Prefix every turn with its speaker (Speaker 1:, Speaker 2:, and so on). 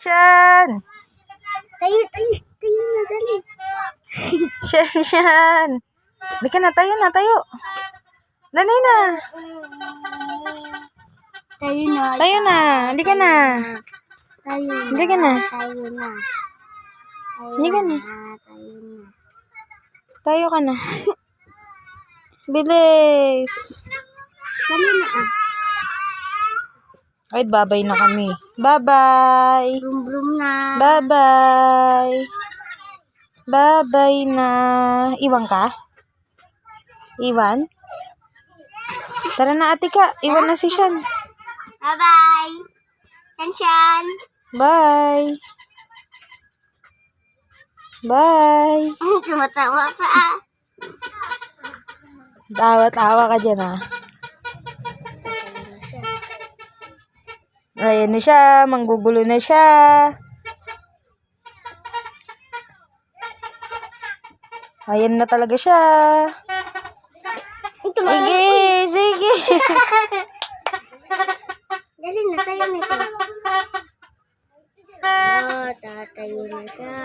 Speaker 1: Sian!
Speaker 2: Tayo na, dali.
Speaker 1: Sian! Hindi ka na, tayo. Dali na.
Speaker 2: Tayo na.
Speaker 1: Hindi ka na.
Speaker 2: Hindi ka na. Tayo na.
Speaker 1: Hindi ka na. Tayo ka na. Bilis.
Speaker 2: Dali na
Speaker 1: Ay, babay na kami. Bye-bye.
Speaker 2: Brum na.
Speaker 1: Bye-bye. Bye-bye na. Iwan ka? Iwan? Tara na, ate ka. Iwan na si Sian.
Speaker 2: Bye-bye. Shan.
Speaker 1: Bye. Bye.
Speaker 2: Tumatawa pa
Speaker 1: Tawa-tawa ka dyan, ah. Ayan na siya. Manggugulo na siya. Ayan na talaga siya. Sige.
Speaker 2: Dali na, tayo na ito. Tatayo na siya.